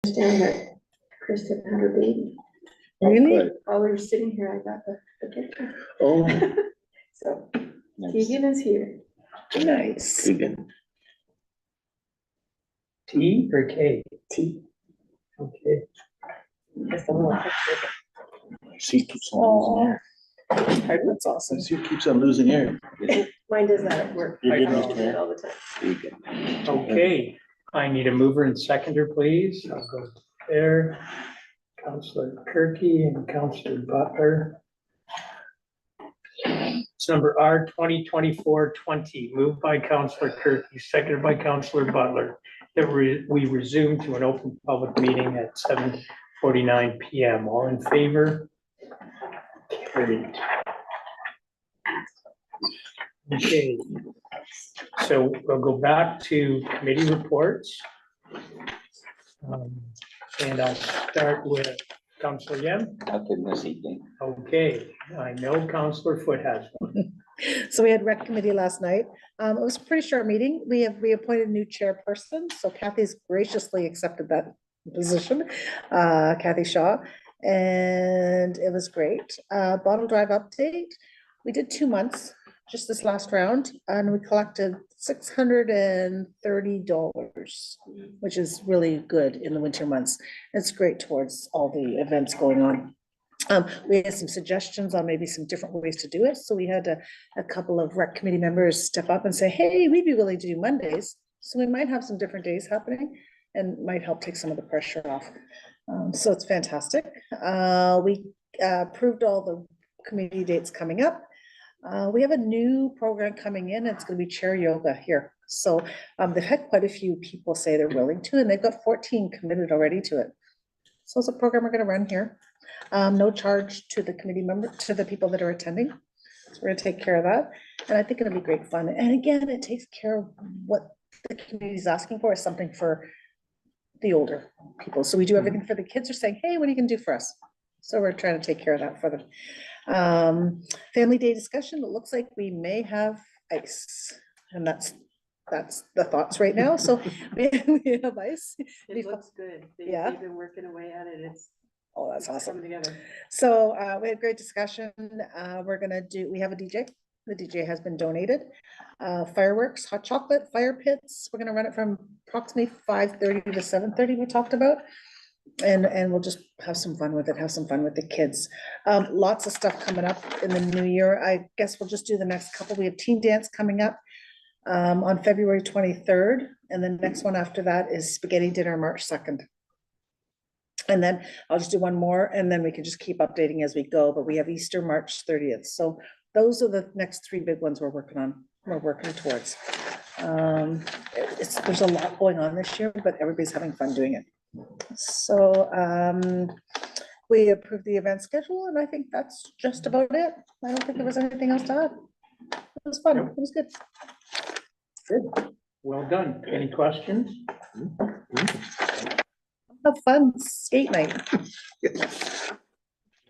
understand that Kristen had her baby. Really? While we were sitting here, I got the picture. Oh, So nice. Keegan is here. Nice. Keegan. T or K? T. Okay. She keeps on losing air. That's awesome. She keeps on losing air. Mine does that at work. You're I getting do used to it it. all the time. Keegan. Okay, I need a mover and seconder, please. I'll go there. Counselor Kirky and Counselor Butler. It's number R 2024-20, moved by Counselor Kirky, seconded by Counselor Butler, that we resume to an open public meeting at 7:49 PM. All in favor? Carried. Okay, so we'll go back to committee reports. And I'll start with Counselor Yem. Nothing this evening. Okay, I know Counselor Foot has one. So we had rec committee last night. It was a pretty short meeting. We have reappointed a new chairperson. So Kathy's graciously accepted that position, Kathy Shaw. And it was great. Bottle Drive update. We did 2 months, just this last round, and we collected $630, which is really good in the winter months. It's great towards all the events going on. We had some suggestions on maybe some different ways to do it. So we had a couple of rec committee members step up and say, hey, we'd be willing to do Mondays. So we might have some different days happening and might help take some of the pressure off. So it's fantastic. We approved all the committee dates coming up. We have a new program coming in. It's going to be chair yoga here. So they've had quite a few people say they're willing to, and they've got 14 committed already to it. So it's a program we're going to run here. No charge to the committee member, to the people that are attending. So we're going to take care of that. And I think it'll be great fun. And again, it takes care of what the community is asking for, is something for the older people. So we do everything for the kids. Are saying, hey, what are you going to do for us? So we're trying to take care of that for them. Family day discussion. It looks like we may have ice, and that's the thoughts right now. So we have ice. It looks good. Yeah. They've been working away at it. Oh, that's awesome. Coming together. So we had great discussion. We have a DJ. The DJ has been donated. Fireworks, hot chocolate, fire pits. We're gonna run it from approximately 5:30 to 7:30 we talked about. And we'll just have some fun with it, have some fun with the kids. Lots of stuff coming up in the new year. I guess we'll just do the next couple. We have teen dance coming up on February 23rd. And the next one after that is spaghetti dinner, March 2nd. And then I'll just do one more, and then we can just keep updating as we go. But we have Easter, March 30th. So those are the next 3 big ones we're working on, we're working towards. There's a lot going on this year, but everybody's having fun doing it. So we approved the event schedule, and I think that's just about it. I don't think there was anything else to add. It was fun. It was good. Good. Well done. Any questions? Have fun skate night.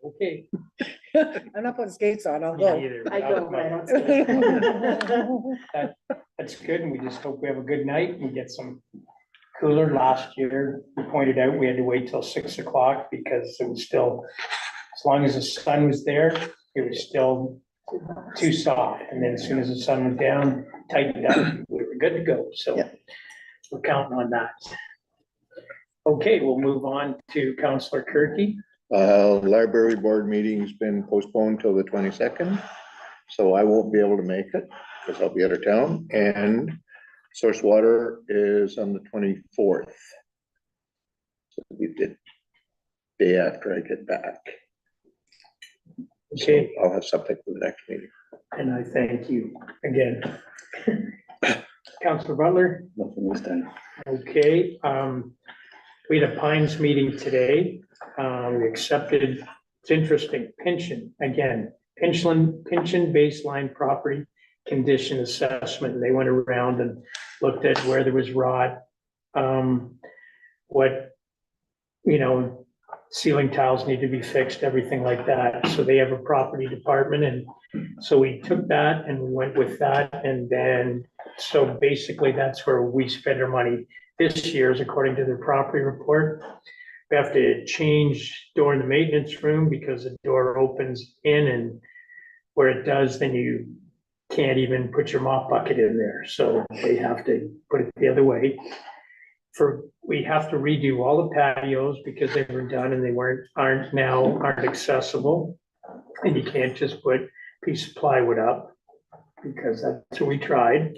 Okay. I'm not putting skates on. I'll Me go. either. I go, but I don't skate. That's good, and we just hope we have a good night and get some cooler. Last year, we pointed out we had to wait till 6 o'clock because it was still, as long as the sun was there, it was still too soft. And then as soon as the sun went down, tightened up, we were good to go. So Yeah. we're counting on that. Okay, we'll move on to Counselor Kirky. Library board meeting's been postponed till the 22nd, so I won't be able to make it because I'll be out of town, and source water is on the 24th. So we did day after I get back. Okay. So I'll have something for the next meeting. And I thank you again. Counselor Butler? Nothing this time. Okay, we had a Pines meeting today. We accepted, it's interesting, pension, again, pension baseline property condition assessment. They went around and looked at where there was rot, what, ceiling tiles need to be fixed, everything like that. So they have a property department, and so we took that and we went with that. And then, so basically that's where we spend our money. this year's, according to their property report, we have to change door in the maintenance room because the door opens in, and where it does, then you can't even put your mop bucket in there. So they have to put it the other way. We have to redo all the patios because they were done and they aren't accessible. And you can't just put a piece of plywood up because that's what we tried.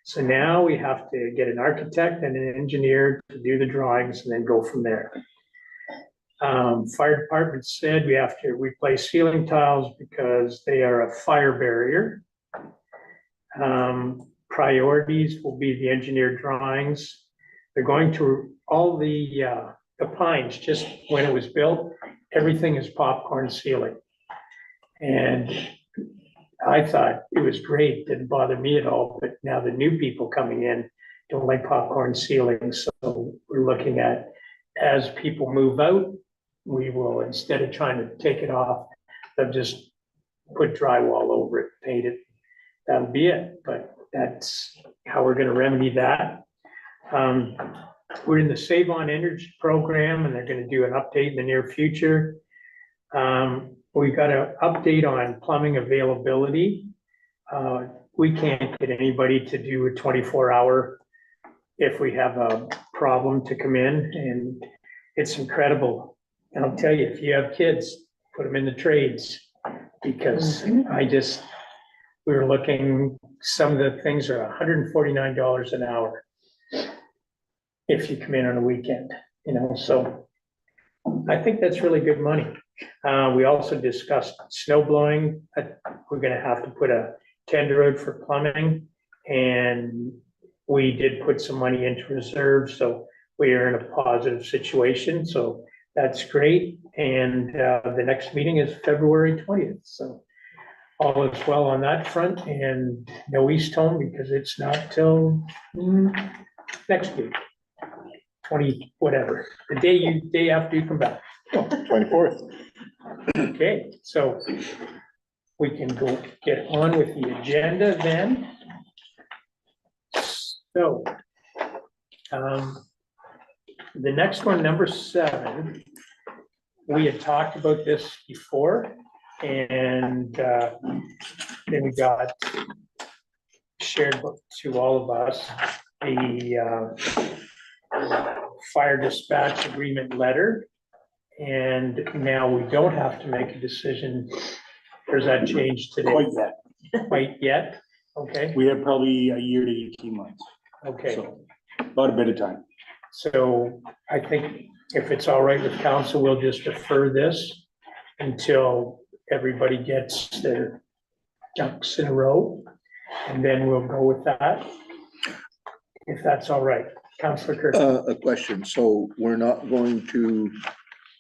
So now we have to get an architect and an engineer to do the drawings and then go from there. Fire department said we have to replace ceiling tiles because they are a fire barrier. Priorities will be the engineered drawings. They're going to, all the pines, just when it was built, everything is popcorn ceiling. And I thought it was great, didn't bother me at all, but now the new people coming in don't like popcorn ceiling. So we're looking at, as people move out, we will, instead of trying to take it off, they'll just put drywall over it, paint it. That'll be it, but that's how we're gonna remedy that. We're in the Save on Energy program, and they're gonna do an update in the near future. We got an update on plumbing availability. We can't get anybody to do a 24-hour if we have a problem to come in, and it's incredible. And I'll tell you, if you have kids, put them in the trades, because we were looking, some of the things are $149 an hour if you come in on a weekend, so I think that's really good money. We also discussed snow blowing. We're gonna have to put a tender out for plumbing, and we did put some money into reserve, so we are in a positive situation, so that's great. And the next meeting is February 20th, so all is well on that front, and no East Home because it's not till next week, 20, whatever, the day after you come back. 24th. Okay, so we can go get on with the agenda then. So, the next one, number 7, we had talked about this before, and then we got shared to all of us the fire dispatch agreement letter. And now we don't have to make a decision. There's that change today? Quite yet. Quite yet? Okay, We have probably a year to 18 months, okay. so about a bit of time. So I think if it's all right with council, we'll just defer this until everybody gets their ducks in a row, and then we'll go with that. If that's all right, Councillor Kirk. A question, so we're not going to,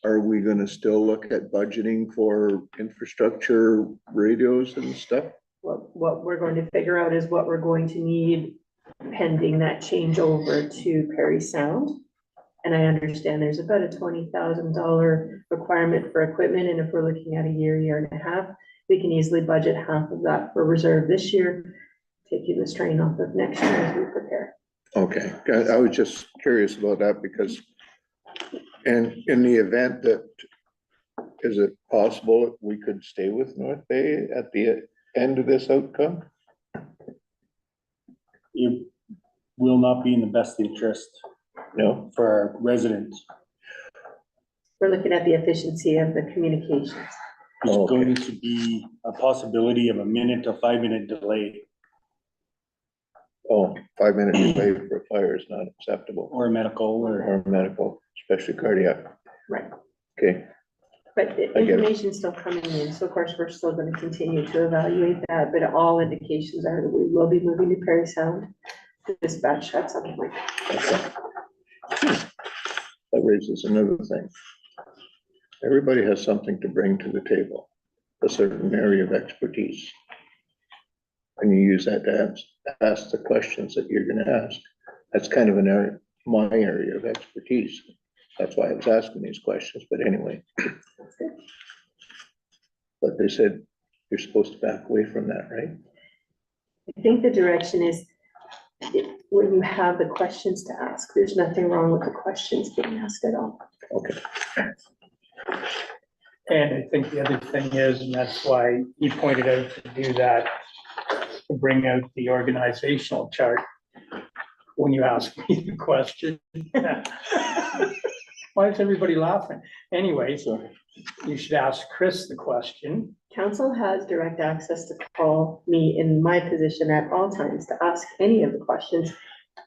are we gonna still look at budgeting for infrastructure, radios and stuff? What we're going to figure out is what we're going to need pending that change over to Perry Sound. And I understand there's about a $20,000 requirement for equipment, and if we're looking at a year and a half, we can easily budget half of that for reserve this year, taking the strain off of next year as we prepare. Okay, I was just curious about that because, and in the event that, is it possible we could stay with North Bay at the end of this outcome? It will not be in the best interest No? for our residents. We're looking at the efficiency of the communications. There's Okay. going to be a possibility of a 1 to 5 minute delay Oh, 5-minute delay for fire is not acceptable, or medical or, or medical, especially cardiac. Right. Okay, But the I get it. information's still coming in, so of course, we're still gonna continue to evaluate that, but all indications are that we will be moving to Perry Sound to dispatch at some point. that raises another thing. Everybody has something to bring to the table, a certain area of expertise. And you use that to ask the questions that you're gonna ask. That's kind of an area, my area of expertise. That's why I was asking these questions, but anyway. But they said you're supposed to back away from that, right? I think the direction is, when you have the questions to ask. There's nothing wrong with the questions being asked at all. Okay, And I think the other thing is, and that's why he pointed out to do that, to bring out the organizational chart. When you ask me the question. Why is everybody laughing? Anyway, so, you should ask Chris the question. Council has direct access to call me in my position at all times to ask any of the questions.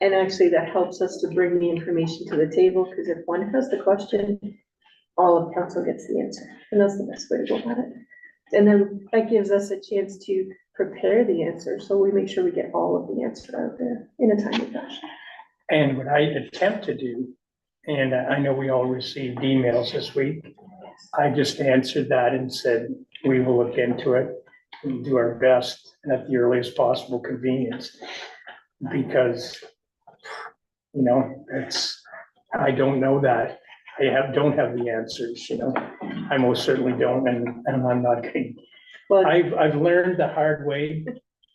And actually that helps us to bring the information to the table, because if one has the question, all of council gets the answer. And that's the best way to go about it. And then that gives us a chance to prepare the answer. So we make sure we get all of the answer out there in a timely fashion. And what I attempt to do, and I know we all received emails this week, I just answered that and said, we will look into it and do our best and at the earliest possible convenience. Because, you know, I don't know that. Don't have the answers, you know. I most certainly don't, and I'm not kidding. Well, I've learned the hard way,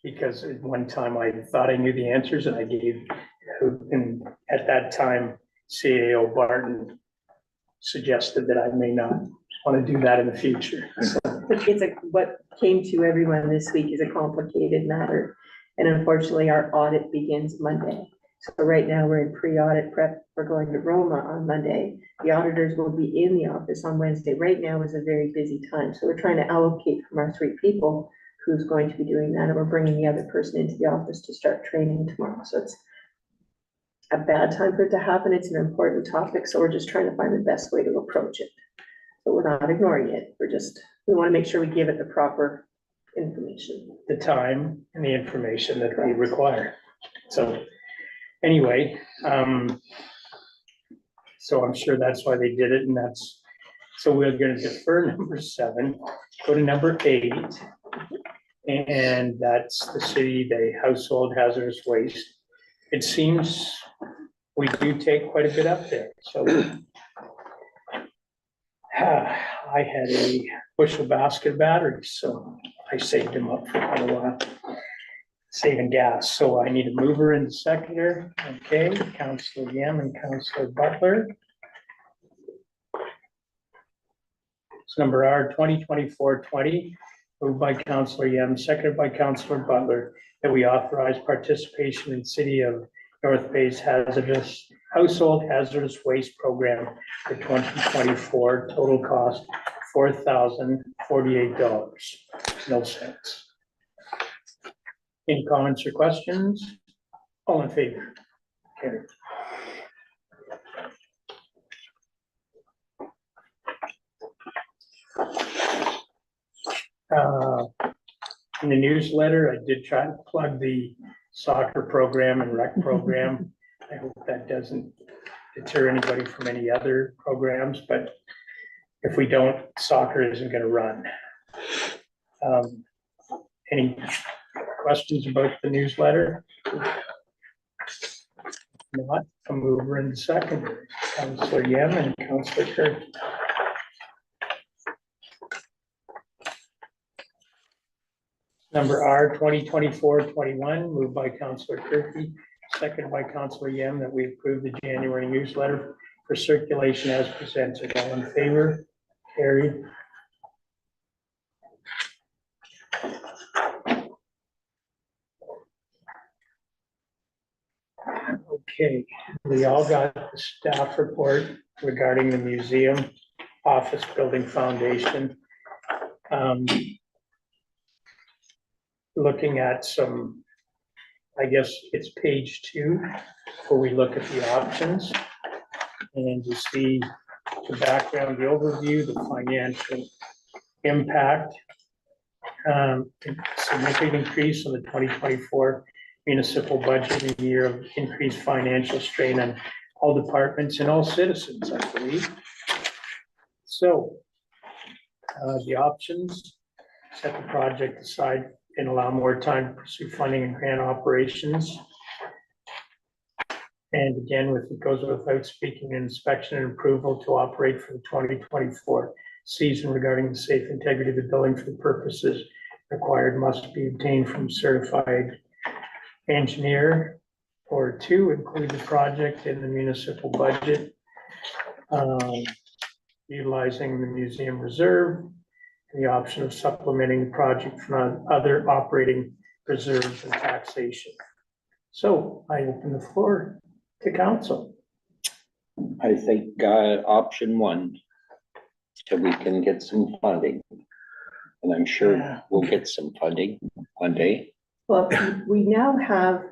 because at one time I thought I knew the answers and I gave, and at that time, CAO Barton suggested that I may not want to do that in the future. So, what came to everyone this week is a complicated matter. And unfortunately, our audit begins Monday. So right now we're in pre-audit prep. We're going to Roma on Monday. The auditors will be in the office on Wednesday. Right now is a very busy time. So we're trying to allocate from our 3 people who's going to be doing that. And we're bringing the other person into the office to start training tomorrow. So it's a bad time for it to happen. It's an important topic. So we're just trying to find the best way to approach it. But we're not ignoring it. We want to make sure we give it the proper information. the time and the information that we require. So anyway, so I'm sure that's why they did it, and so we're gonna defer number 7, go to number 8. And that's the household hazardous waste. It seems we do take quite a bit up there, so. I had a bushel basket of batteries, so I saved them up for quite a while. Saving gas, so I need a mover and a seconder. Okay, Councillor Yam and Councillor Butler. It's number R 2024-20, moved by Councillor Yam, seconded by Councillor Butler, that we authorize participation in City of North Bay's household hazardous waste program for 2024, total cost $4,048. No cents. Any comments or questions? All in favor? Carried. In the newsletter, I did try to plug the soccer program and rec program. I hope that doesn't deter anybody from any other programs, but if we don't, soccer isn't gonna run. Any questions about the newsletter? Not, a mover and second, Councillor Yem and Councillor Kirk. Number R 2024-21, moved by Councillor Kirky, seconded by Councillor Yem, that we approve the January newsletter for circulation as presented. All in favor? Carried. Okay, we all got the staff report regarding the museum office building foundation. Looking at some, I guess it's page 2, where we look at the options. And you see the background, the overview, the financial impact. Significant increase in the 2024 municipal budget, a year of increased financial strain on all departments and all citizens, I believe. So the options: set the project aside and allow more time to pursue funding and grant operations. And again, it goes without speaking, inspection and approval to operate for the 2024 season regarding the safe integrity of the building for the purposes required must be obtained from certified engineer or two, include the project in the municipal budget, utilizing the museum reserve, and the option of supplementing the project from other operating reserves and taxation. So I open the floor to council. I think, option one, so we can get some funding. And I'm sure Yeah. we'll get some funding one day. Well, we now have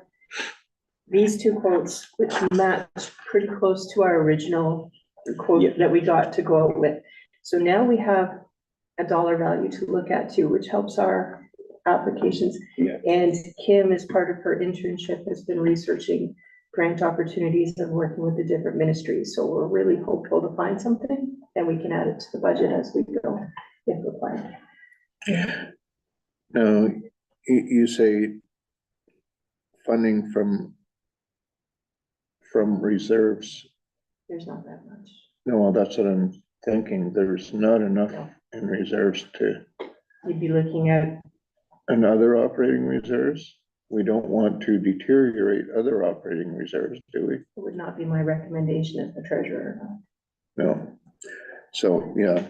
these two quotes, which match pretty close to our original Yeah. quote that we got to go out with. So now we have a dollar value to look at too, which helps our applications. Yeah. And Kim, as part of her internship, has been researching grant opportunities and working with the different ministries. So we're really hopeful to find something, and we can add it to the budget as we go, if required. Now, you say funding from reserves. There's not that much. No, that's what I'm thinking. There's not enough in reserves to, You'd be looking at, and other operating reserves. We don't want to deteriorate other operating reserves, do we? it would not be my recommendation as the treasurer. No. So, yeah.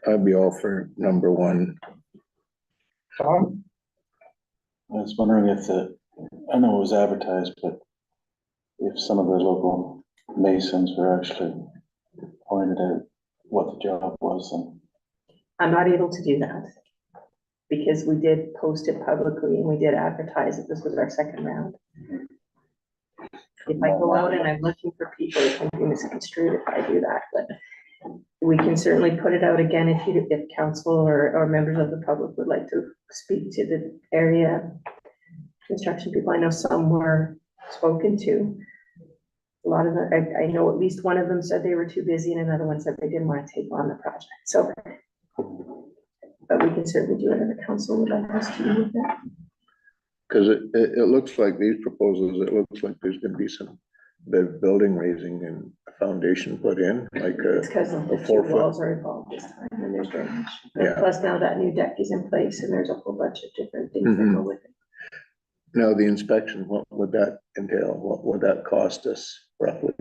I'd be all for number one. Tom? I was wondering if I know it was advertised, but if some of the local masons were actually pointed out what the job was and. I'm not able to do that because we did post it publicly and we did advertise it. This was our second round. If I go out and I'm looking for people, it can be misconstrued if I do that, but we can certainly put it out again if council or members of the public would like to speak to the area construction people. I know some were spoken to. A lot of them, I know at least one of them said they were too busy and another one said they didn't want to take on the project. So, but we can certainly do whatever the council would like us to do with that. Cause it looks like these proposals, it looks like there's gonna be some building raising and a foundation put in, like It's because the a two 4 foot. walls are involved this time and there's drainage. And Yeah. plus now that new deck is in place and there's a whole bunch of different things that go with it. Now, the inspection, what would that entail? What would that cost us roughly?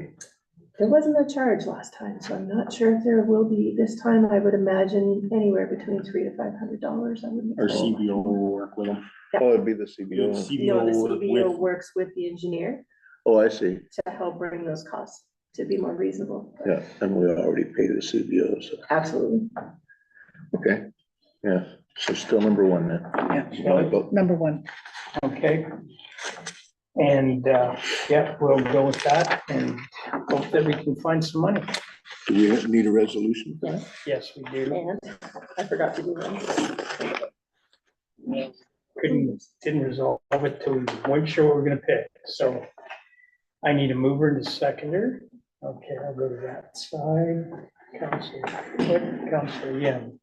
There wasn't a charge last time, so I'm not sure if there will be this time. I would imagine anywhere between $300 to $500. I wouldn't. Our know. CBO will work with them. Oh, it'd be the The CBO. No, the CBO CBO with, works with the engineer Oh, I see. to help bring those costs to be more reasonable. Yeah, and we already pay the CBO, so, Absolutely. okay. Yeah, so still number one then. Yeah, number one. Okay. And, yeah, we'll go with that and hope that we can find some money. Do we need a resolution for that? Yes, we do. And I forgot to do one. Didn't resolve it till we weren't sure what we're gonna pick, so I need a mover and a seconder. Okay, I'll go to that side. Counselor Yim.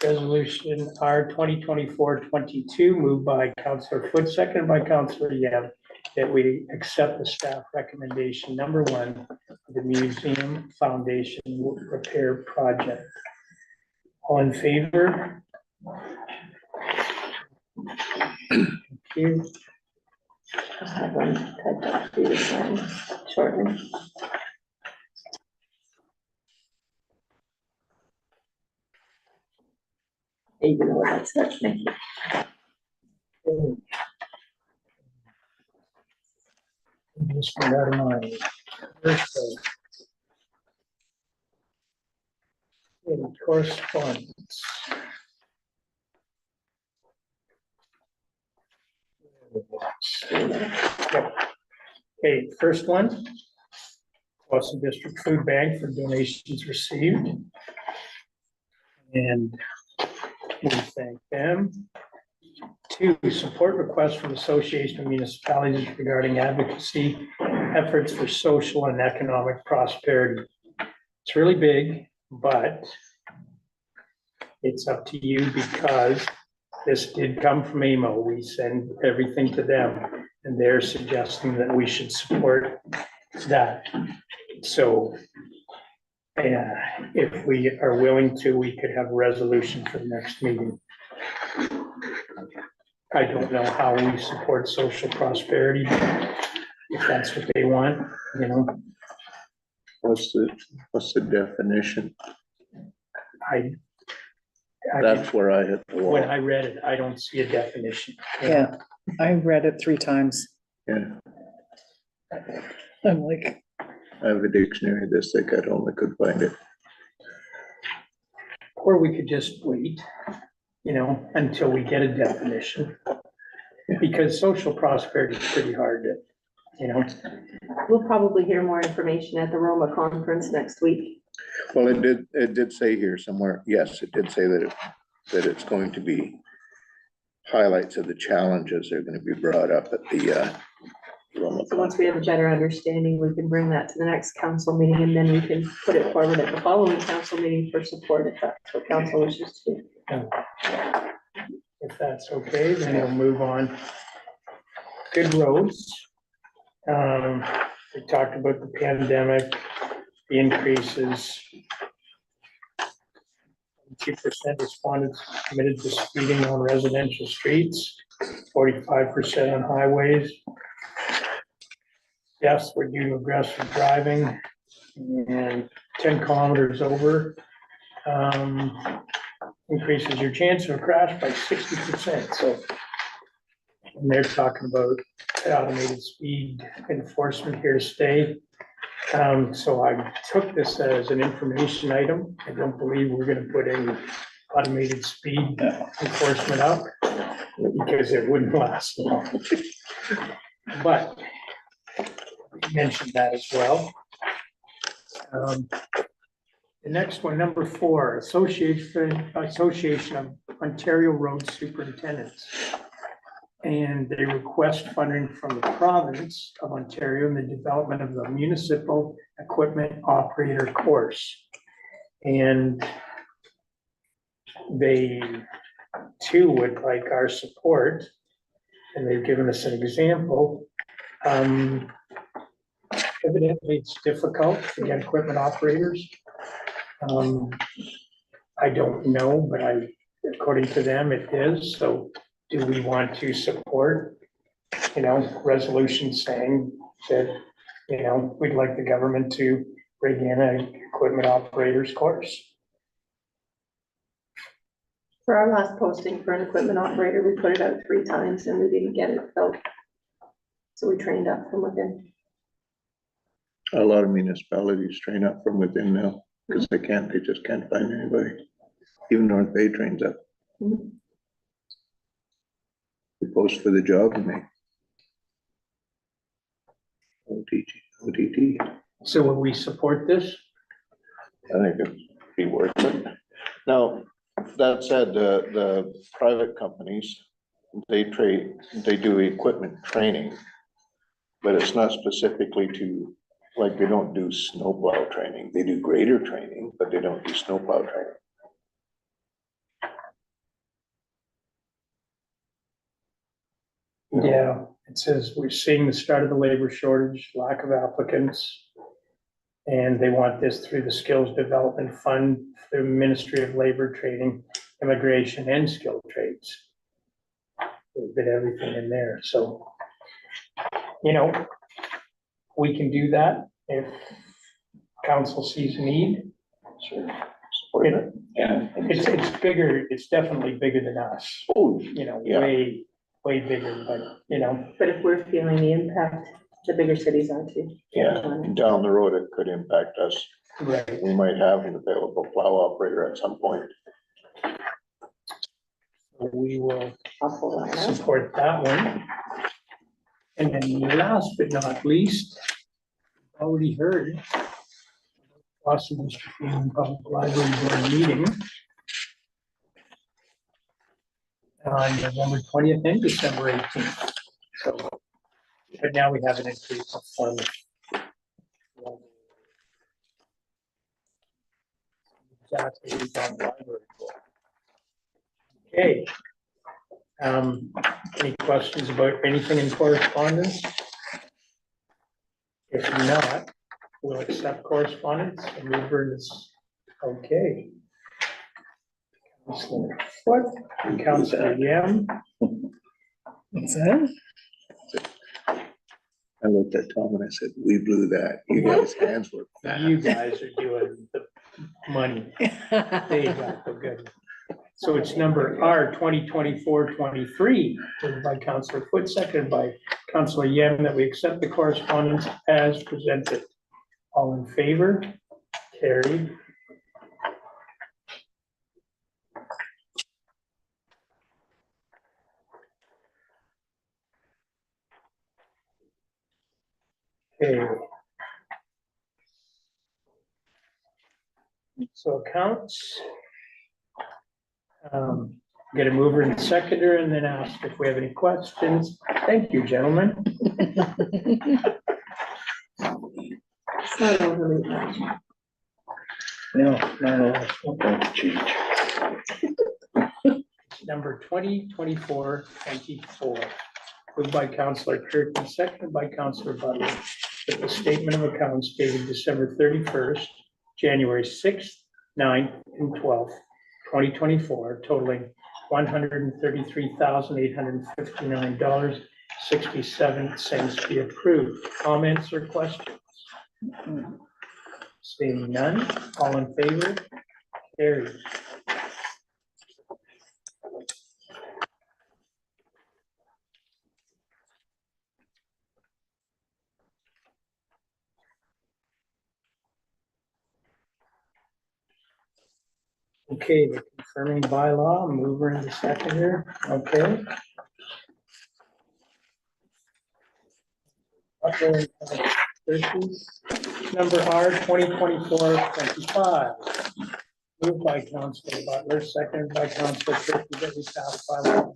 Resolution R 2024-22, moved by Counselor Foot, seconded by Counselor Yim, that we accept the staff recommendation number one, for the museum foundation repair project. All in favor? Thank you. I'll have one typed up for you to sign shortly. You know what that says, thank you. Just for that in mind. Correspondence. Okay, first one. Boston District Food Bank for donations received. And we thank them. Two, support request from Association of Municipalities regarding advocacy efforts for social and economic prosperity. It's really big, but it's up to you because this did come from AMO. We send everything to them and they're suggesting that we should support that. So if we are willing to, we could have a resolution for the next meeting. I don't know how we support social prosperity, if that's what they want, you know, What's the definition? I That's where I hit the when wall. I read it, I don't see a definition. Yeah, I read it 3 times. Yeah, I'm like, I have a dictionary this thick, I only could find it. Or we could just wait, you know, until we get a definition. Because social prosperity is pretty hard to, you know, We'll probably hear more information at the Roma conference next week. Well, it did say here somewhere, yes, it did say that it's going to be highlights of the challenges that are gonna be brought up at the, Roma So once we have a better understanding, we can bring that to the next council meeting, and then we can put it forward at the following council meeting for support, if that's what council wishes to do. if that's okay, then we'll move on. Good roads. We talked about the pandemic, the increases. 2% respondents committed to speeding on residential streets, 45% on highways. Yes, we're due to aggressive driving, and 10 kilometers over increases your chance of a crash by 60%. So, and they're talking about automated speed enforcement here to stay. So I took this as an information item. I don't believe we're gonna put any automated speed enforcement up because it wouldn't last long. But I mentioned that as well. The next one, number 4, Association of Ontario Road Superintendents. And they request funding from the province of Ontario in the development of the municipal equipment operator course. And they too would like our support, and they've given us an example. Evidently, it's difficult to get equipment operators. I don't know, but according to them, it is. So do we want to support, you know, resolution saying that, you know, we'd like the government to bring in an equipment operators course? For our last posting for an equipment operator, we put it out 3 times and we didn't get it filled. So we trained up from within. A lot of municipalities train up from within now, because they just can't find anybody. Even North Bay trains up. Mhm. We post for the job and they OTT. So will we support this? I think it'd be worth it. Now, that said, the private companies, they do equipment training, but it's not specifically to, like, they don't do snowplow training. They do grader training, but they don't do snowplow training. Yeah, it says we're seeing the start of the labor shortage, lack of applicants. And they want this through the Skills Development Fund, through Ministry of Labor, Training, Immigration, and Skilled Trades. A bit of everything in there, so, you know, we can do that if council sees a need. Sure. Support it. Yeah. It's bigger, it's definitely bigger than us, Oh, you know, Yeah. way bigger, but, you know, But if we're feeling the impact, the bigger cities are too. yeah, down the road, it could impact us. right. We might have an available plow operator at some point. We will I'll pull that out. support that one. And then last but not least, already heard, Boston District Union Public Library Board meeting on November 20th and December 18th. So, but now we have an increase of funds. Exactly, who's on the library board. Okay. Any questions about anything in correspondence? If not, we'll accept correspondence and move her this. Okay. Councilor Foot, Councilor Yam. What's that? I looked at Tom and I said, we blew that. You guys' hands were You fast. guys are doing the money. They got the good. So it's number R 2024-23, moved by Counselor Foot, seconded by Counselor Yem, that we accept the correspondence as presented. All in favor? Carried. Okay. So accounts. Get a mover and seconder and then ask if we have any questions. Thank you, gentlemen. It's not overly much. No, no, Number 2024-24, moved by Counselor Kirkland, seconded by Counselor Butler, that the statement of accounts dated December 31st, January 6th, 9th, and 12th, 2024, totaling $133,859.67 be approved. Comments or questions? Seeing none, all in favor? Carried. Okay, the confirming bylaw, mover and the seconder, okay. Upper, number R 2024-25. Moved by Councilor Butler, seconded by Councilor Turkey, that we pass bylaw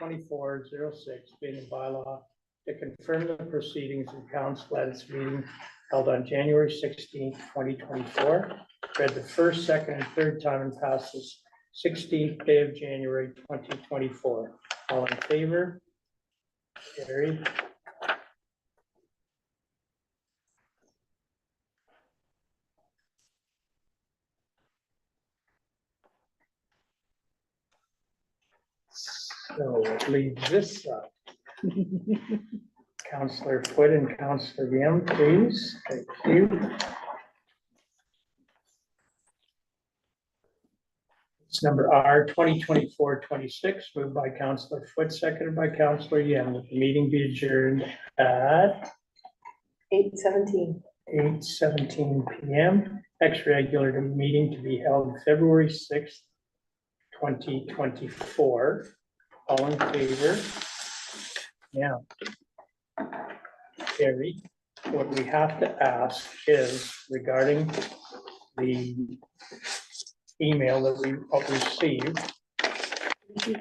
2024-06, being a bylaw to confirm the proceedings of council at its meeting held on January 16th, 2024. Read the first, second, and third time and passes 16th day of January 2024. All in favor? Carried. So it leaves this up. Counselor Foot and Counselor Yem, please. Thank you. It's number R 2024-26, moved by Counselor Foot, seconded by Counselor Yem, that the meeting be adjourned at 8:17. 8:17 PM. Next regular meeting to be held February 6th, 2024. All in favor? Yeah. Carrie, what we have to ask is regarding the email that we received. See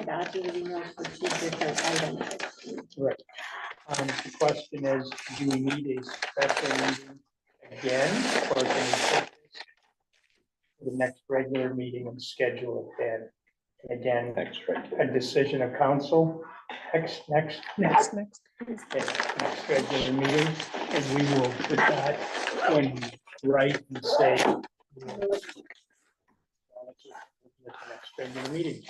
that, the emails for two different items. Right. The question is, do we need a special meeting again, or can we put this to the next regular meeting and schedule it then? And again, Next, right. a decision of council, next, Next. okay, next regular meeting, and we will put that when we write and say. The next regular meeting.